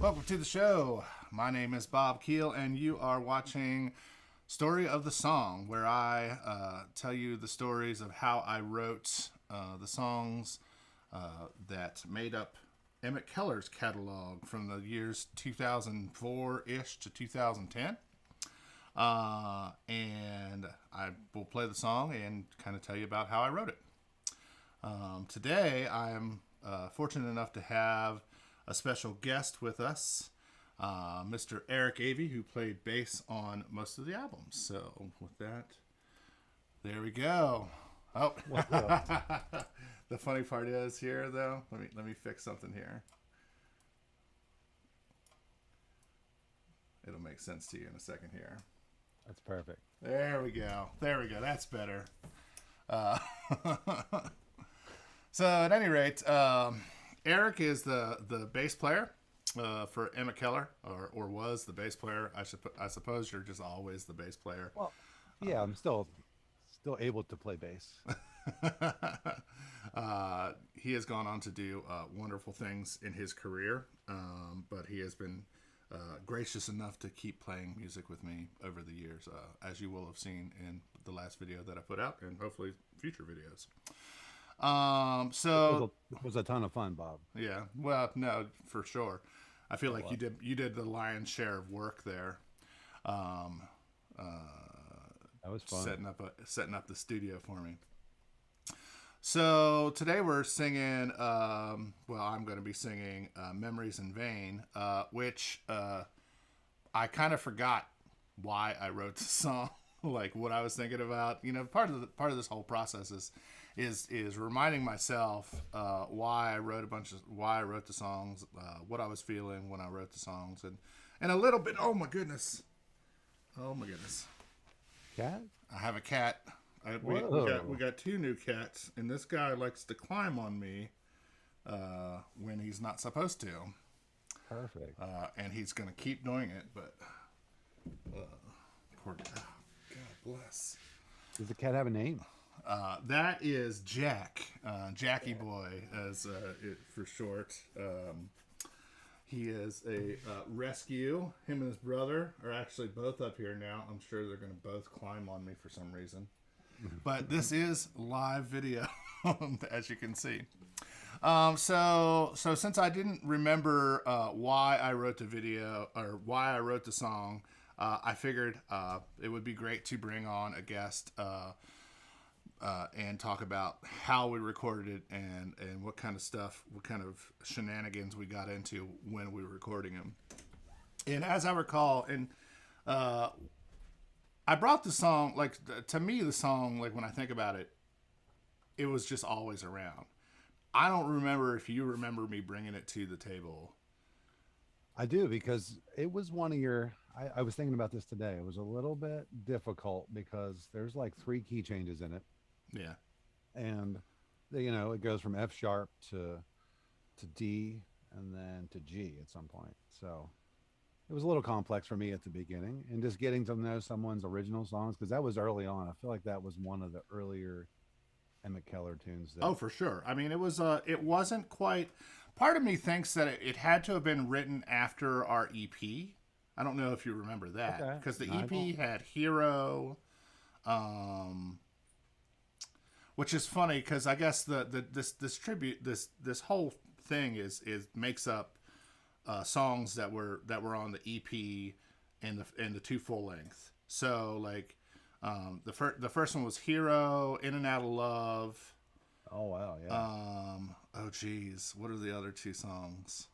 Welcome to the show. My name is Bob Keel, and you are watching Story of the Song, where I tell you the stories of how I wrote the songs that made up Emmitt Kellar's catalog from the years 2004-ish to 2010. And I will play the song and kind of tell you about how I wrote it. Today, I am fortunate enough to have a special guest with us, Mr. Eric Avey, who played bass on most of the albums. So with that, there we go. Oh, the funny part is here, though. Let me fix something here. It'll make sense to you in a second here. That's perfect. There we go. That's better. So at any rate, Eric is the bass player for Emmitt Kellar, or was the bass player. I suppose you're just always the bass player. Well, yeah, I'm still able to play bass. He has gone on to do wonderful things in his career, but he has been gracious enough to keep playing music with me over the years, as you will have seen in the last video that I put out, and hopefully future videos. So it was a ton of fun, Bob. Yeah, well, no, for sure. I feel like you did the lion's share of work there. That was fun. Setting up the studio for me. So today we're singing. I'm going to be singing "Memories in Vain," which I kind of forgot why I wrote the song. Like what I was thinking about, part of this whole process is reminding myself why I wrote the songs, what I was feeling when I wrote the songs, and a little bit. Oh my goodness! Cat? I have a cat. We got two new cats, and this guy likes to climb on me when he's not supposed to. Perfect. And he's going to keep doing it, but poor guy. God bless. Does the cat have a name? That is Jack, Jackie Boy, as for short. He is a rescue. Him and his brother are actually both up here now. I'm sure they're going to both climb on me for some reason. But this is live video, as you can see. So since I didn't remember why I wrote the video or why I wrote the song, I figured it would be great to bring on a guest and talk about how we recorded it and what kind of shenanigans we got into when we were recording them. And as I recall, I brought the song, to me, the song, when I think about it, it was just always around. I don't remember if you remember me bringing it to the table. I do, because it was one of your... I was thinking about this today. It was a little bit difficult because there's 3 key changes in it. Yeah. And, it goes from F sharp to D and then to G at some point. So it was a little complex for me at the beginning. And just getting to know someone's original songs, because that was early on. I feel like that was one of the earlier Emmitt Kellar tunes. Oh, for sure. I mean, it wasn't quite... Part of me thinks that it had to have been written after our EP. I don't know if you remember that, because the EP had Hero, which is funny because I guess this whole thing is makes up songs that were on the EP and the 2 full length. So the first one was Hero, In and Out of Love. Oh wow, yeah. Oh geez, what are the other 2 songs?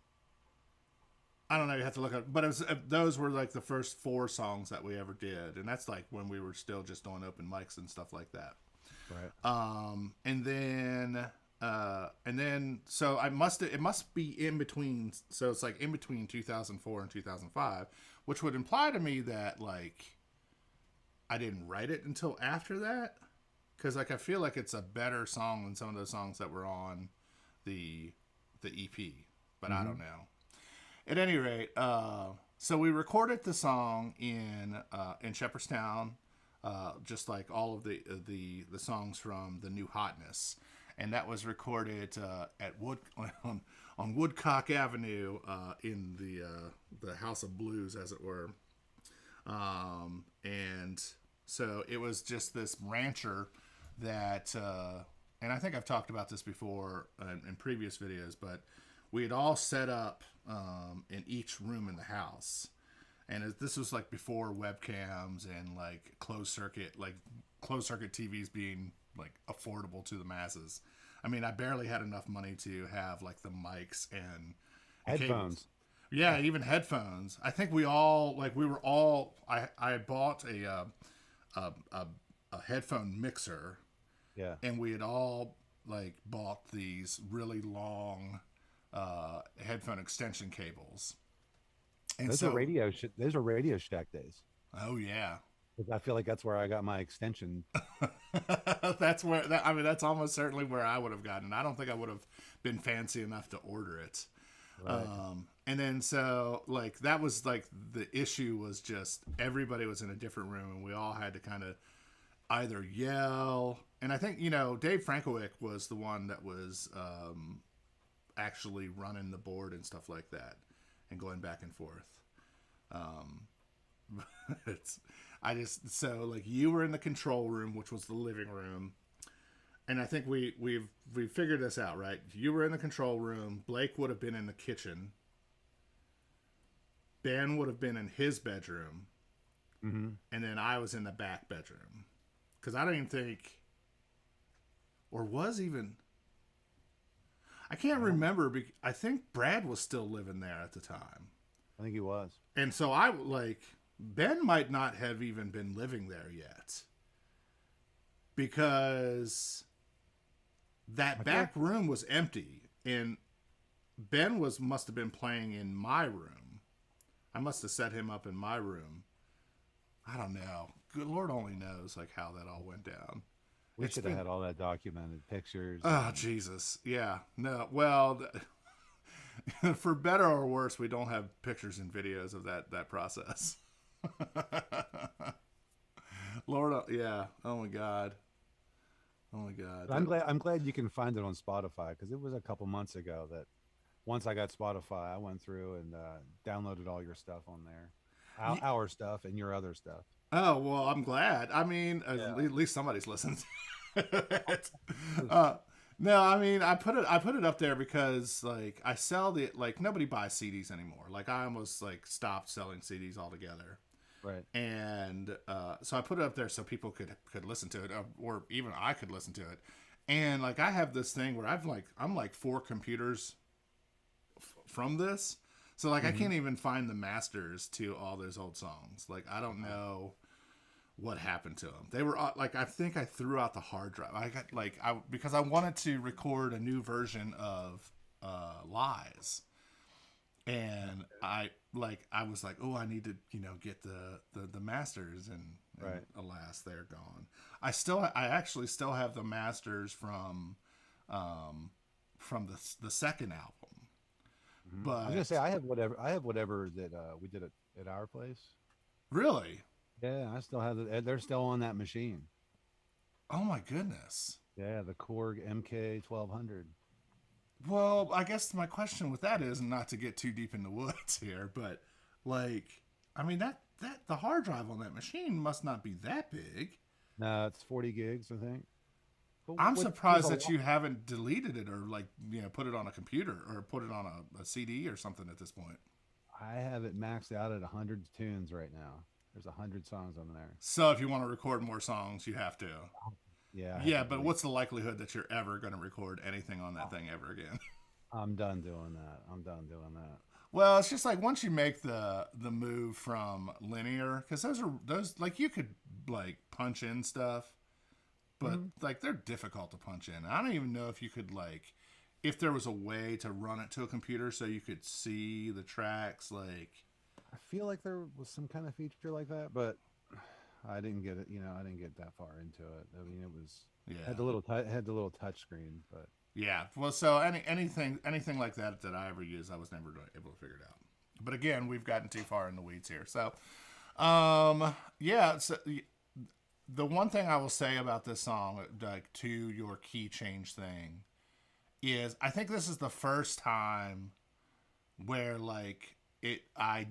I don't know. You have to look up, but those were the first 4 songs that we ever did, and that's when we were still just doing open mics and stuff like that. Right. And then so it must be in between. So it's in between 2004 and 2005, which would imply to me that I didn't write it until after that, because I feel like it's a better song than some of those songs that were on the EP, but I don't know. At any rate, so we recorded the song in Shepherdstown, just like all of the songs from the New Hotness, and that was recorded at on on Woodcock Avenue in the House of Blues, as it were. And so it was just this rancher that, and I think I've talked about this before in previous videos, but we had all set up in each room in the house. And this was like before webcams and like closed circuit TVs being like affordable to the masses. I mean, I barely had enough money to have like the mics and Headphones. cables. Yeah, even headphones. I think we were all. I bought a headphone mixer. Yeah. And we had all like bought these really long headphone extension cables. And those are Radio Shack days. Oh yeah. I feel like that's where I got my extension. That's almost certainly where I would have gotten. I don't think I would have been fancy enough to order it. Right. And then so like that was like the issue was just everybody was in a different room and we all had to kind of either yell. And I think, Dave Frankowick was the one that was actually running the board and stuff like that and going back and forth. So like you were in the control room, which was the living room. And I think we've figured this out, right? You were in the control room. Blake would have been in the kitchen. Ben would have been in his bedroom. Mm-hmm. And then I was in the back bedroom. Because I don't even think... Or was even... I can't remember. I think Brad was still living there at the time. I think he was. And so Ben might not have even been living there yet. Because that back room was empty. And Ben must have been playing in my room. I must have set him up in my room. I don't know. Good Lord only knows like how that all went down. We should have had all that documented, pictures. Oh, Jesus. Yeah. No. Well, for better or worse, we don't have pictures and videos of that process. Lord, yeah. Oh my God. Oh my God. I'm glad you can find it on Spotify because it was a couple months ago that once I got Spotify, I went through and downloaded all your stuff on there, our stuff and your other stuff. Oh, well, I'm glad. I mean, at least somebody's listened. No, I mean, I put it up there because like I sell nobody buys CDs anymore. Like I almost like stopped selling CDs altogether. Right. And so I put it up there so people could listen to it, or even I could listen to it. And like I have this thing where I'm like 4 computers from this. So like I can't even find the masters to all those old songs. Like I don't know what happened to them. They were like I think I threw out the hard drive. I got because I wanted to record a new version of Lies. And I was like, oh, I need to get the masters and right. Alas, they're gone. I actually still have the masters from the second album. But I was gonna say I have whatever that we did at our place. Really? Yeah, I still have it. They're still on that machine. Oh my goodness. Yeah, the Korg MK1200. Well, I guess my question with that is not to get too deep in the woods here, but like, I mean that the hard drive on that machine must not be that big. No, it's 40 gigs, I think. I'm surprised that you haven't deleted it or put it on a computer or put it on a CD or something at this point. I have it maxed out at 100 tunes right now. There's 100 songs on there. So if you want to record more songs, you have to. Yeah. Yeah, but what's the likelihood that you're ever going to record anything on that thing ever again? I'm done doing that. Well, it's just like once you make the move from linear, because those like you could like punch in stuff, but like they're difficult to punch in. I don't even know if you could if there was a way to run it to a computer so you could see the tracks. Like I feel like there was some kind of feature like that, but I didn't get it. I didn't get that far into it. I mean, it was had the little touch screen, but yeah. Well, so anything like that I ever used, I was never able to figure it out. But again, we've gotten too far in the weeds here. So, yeah. So the one thing I will say about this song, like to your key change thing, is I think this is the first time where like I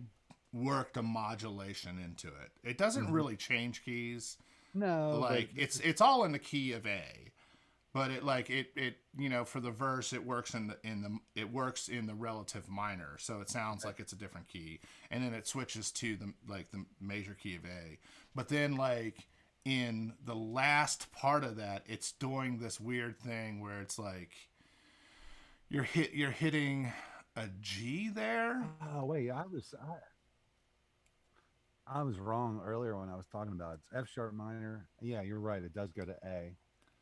worked a modulation into it. It doesn't really change keys. No, Like it's all in the key of A. But it you know, for the verse it works in the relative minor, so it sounds like it's a different key, and then it switches to the major key of A. But then like in the last part of that, it's doing this weird thing where it's like you're hitting a G there. Oh wait, I was wrong earlier when I was talking about it's F sharp minor. Yeah, you're right. It does go to A,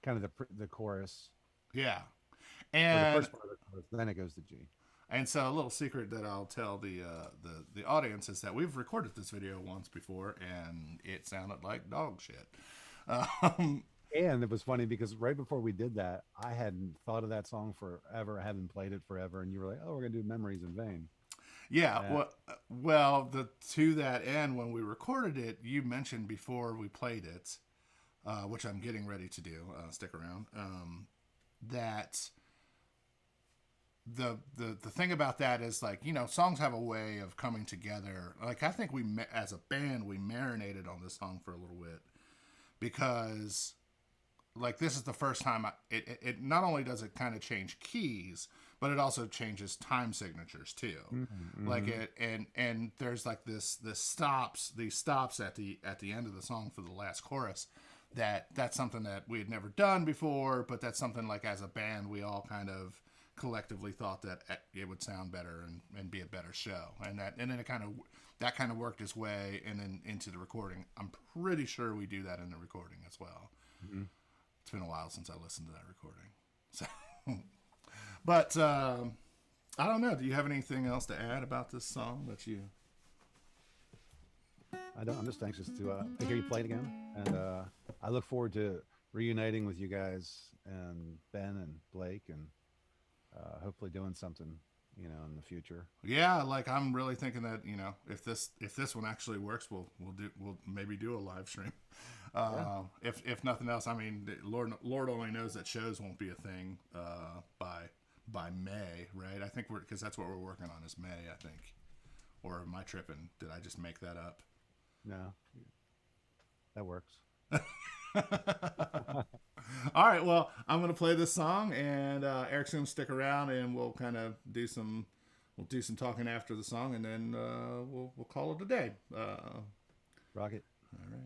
kind of the chorus. Yeah, Or and the first part of the chorus, then it goes to G. and so a little secret that I'll tell the audience is that we've recorded this video once before, and it sounded like dog shit. Um, And it was funny because right before we did that, I hadn't thought of that song forever. I hadn't played it forever, and you were like, "Oh, we're gonna do Memories in Vain." yeah, well, to that end, when we recorded it, you mentioned before we played it, which I'm getting ready to do. Stick around. That the thing about that is like, you know, songs have a way of coming together. Like I think as a band we marinated on this song for a little bit because like this is the first time it not only does it kind of change keys, but it also changes time signatures too. Mm-hmm. Like it and there's like these stops at the end of the song for the last chorus. That's something that we had never done before, but that's something like as a band we all kind of collectively thought that it would sound better and be a better show, and then it kind of worked its way and then into the recording. I'm pretty sure we do that in the recording as well. Mm-hmm. It's been a while since I listened to that recording, so but I don't know. Do you have anything else to add about this song that you? I don't. I'm just anxious to hear you play it again, and I look forward to reuniting with you guys and Ben and Blake, and hopefully doing something, you know, in the future. Yeah, like I'm really thinking that, you know, if this one actually works, we'll maybe do a live stream. If nothing else, I mean, Lord only knows that shows won't be a thing by May, right? I think because that's what we're working on is May, I think. Or am I tripping? Did I just make that up? No, that works. All right, well, I'm gonna play this song, and Eric's gonna stick around, and we'll kind of do some talking after the song, and then we'll call it a day. Rock it. All right.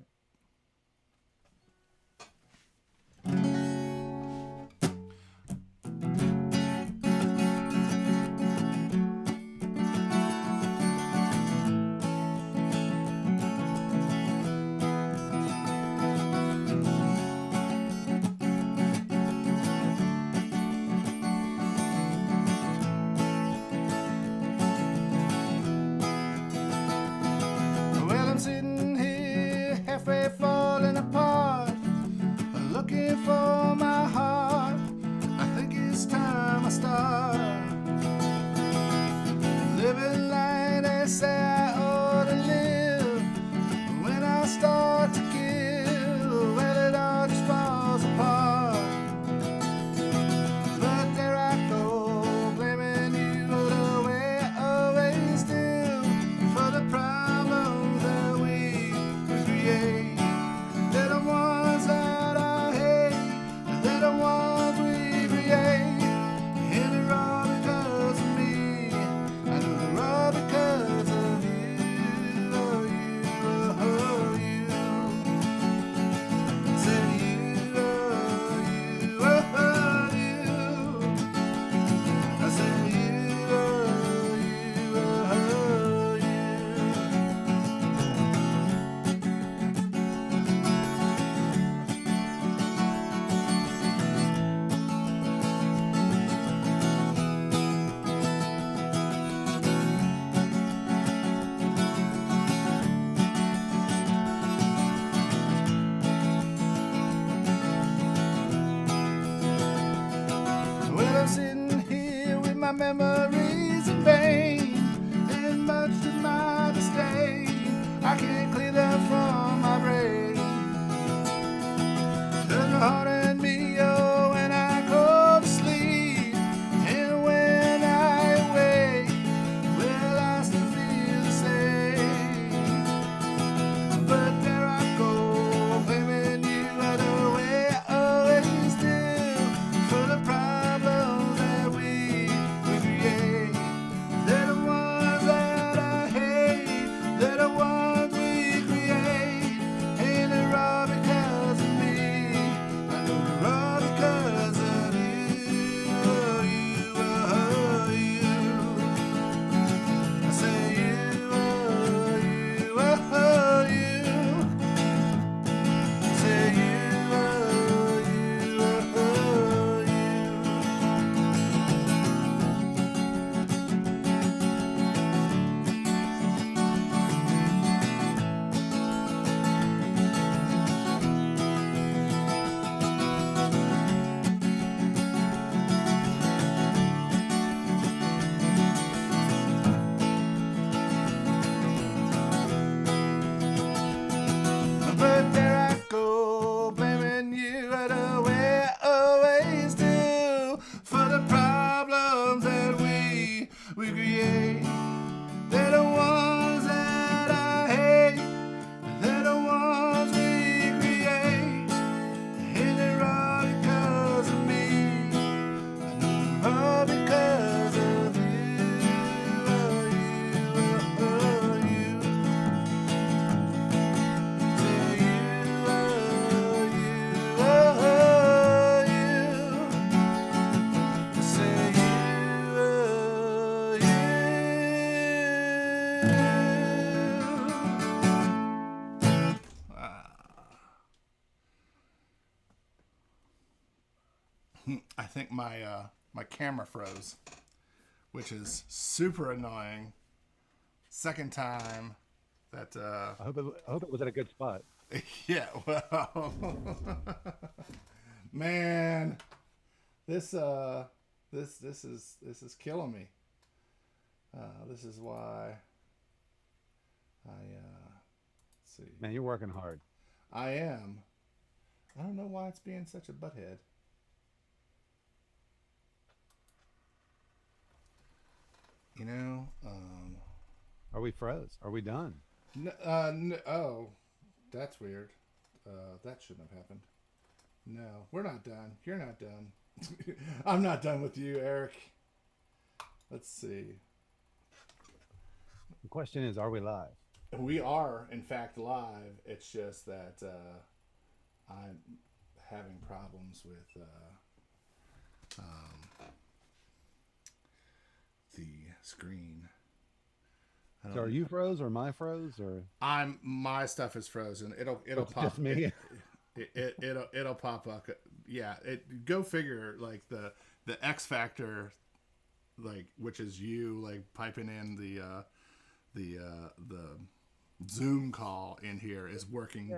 think my camera froze, which is super annoying. Second time that I hope it was at a good spot. yeah, well, man, this is killing me. This is why let's see. Man, you're working hard. I am. I don't know why it's being such a butthead. You know, Are we froze? Are we done? oh, that's weird. That shouldn't have happened. No, we're not done. You're not done. I'm not done with you, Eric. Let's see. The question is, are we live? We are, in fact, live. It's just that I'm having problems with the screen. So are you froze or my froze or? My stuff is frozen. It'll It's pop. just me. It'll pop up. Yeah. Go figure. Like the X factor, like, which is you like piping in the Zoom call in here is working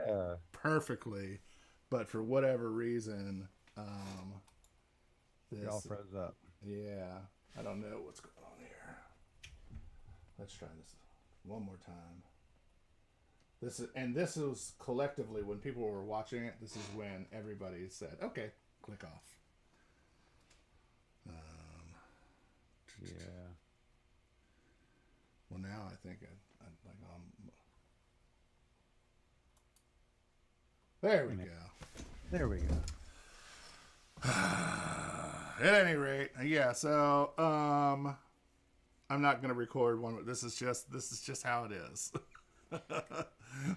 perfectly, but for whatever reason, this It all froze up. yeah, I don't know what's going on here. Let's try this one more time. This was collectively when people were watching it. This is when everybody said, "Okay, click off." Yeah. Well, now I think there we go. There we go. At any rate, yeah. So, I'm not gonna record one. This is just how it is.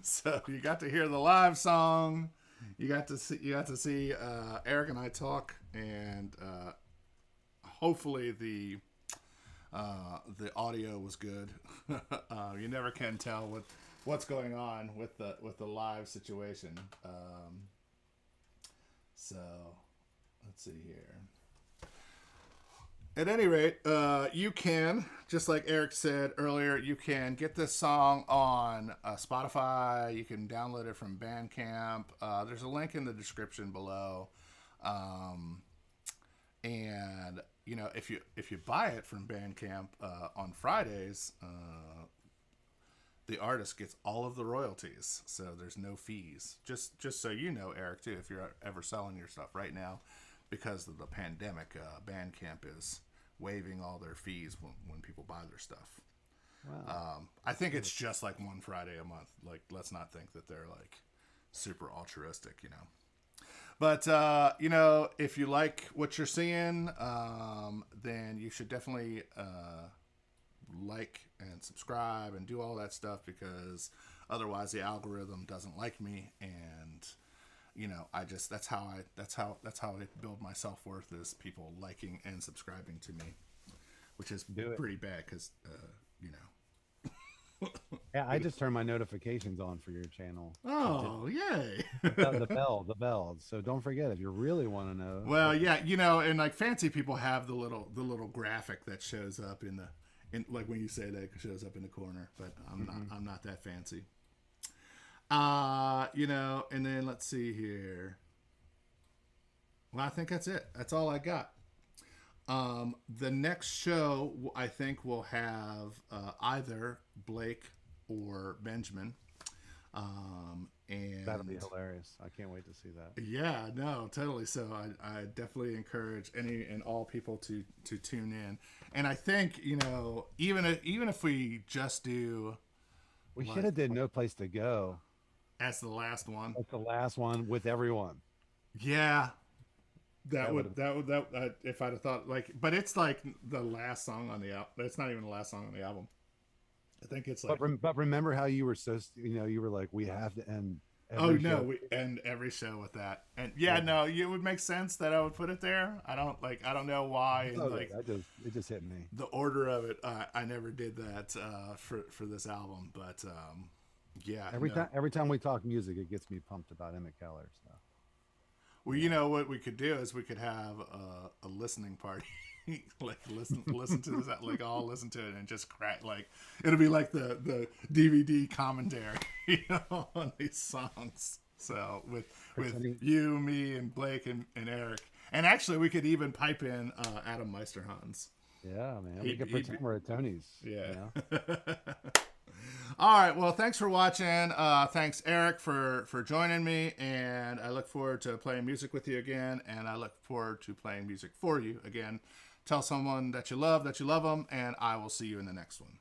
So you got to hear the live song. You got to see Eric and I talk, and hopefully the audio was good. You never can tell what's going on with the live situation. So let's see here. At any rate, you can, just like Eric said earlier, you can get this song on Spotify. You can download it from Bandcamp. There's a link in the description below. And you know, if you buy it from Bandcamp on Fridays, the artist gets all of the royalties, so there's no fees. Just so you know, Eric, too, if you're ever selling your stuff right now, because of the pandemic, Bandcamp is waiving all their fees when people buy their stuff. Wow. I think it's just like one Friday a month. Like, let's not think that they're like super altruistic, you know. But, you know, if you like what you're seeing, then you should definitely like and subscribe and do all that stuff, because otherwise the algorithm doesn't like me. And, you know, that's how I build my self-worth, is people liking and subscribing to me, which is pretty bad because, you know. Yeah, I just turned my notifications on for your channel. Oh, yay. the bell. So don't forget, if you really want to know. Well, yeah, you know, and like fancy people have the little graphic that shows up in like when you say that, it shows up in the corner, but I'm not that fancy. You know, and then let's see here. Well, I think that's it. That's all I got. The next show, I think, will have either Blake or Benjamin. And That'll be hilarious. I can't wait to see that. Yeah, no, totally. So I definitely encourage any and all people to tune in. And I think, you know, even if we just do, we should have did No Place to Go as the last one. That's the last one with everyone. Yeah. That would if I'd have thought, like, but it's like the last song on the album. It's not even the last song on the album. I think it's like. But remember how you were you were like, we have to end. We end every show with that, and no, it would make sense that I would put it there. I don't know why. It just hit me. The order of it, I never did that for this album, but yeah. Every time we talk music, it gets me pumped about Emmitt Kellar stuff. Well, you know what we could do is we could have a listening party. Like listen to this, like all listen to it and just crack, like it'll be like the DVD commentary, on these songs. So with you, me, and Blake and Eric, and actually we could even pipe in Adam Meisterhans. Yeah, man, we could pretend we're at Tony's. Yeah. All right. Well, thanks for watching. Thanks, Eric, for joining me. And I look forward to playing music with you again. And I look forward to playing music for you again. Tell someone that you love them. And I will see you in the next one.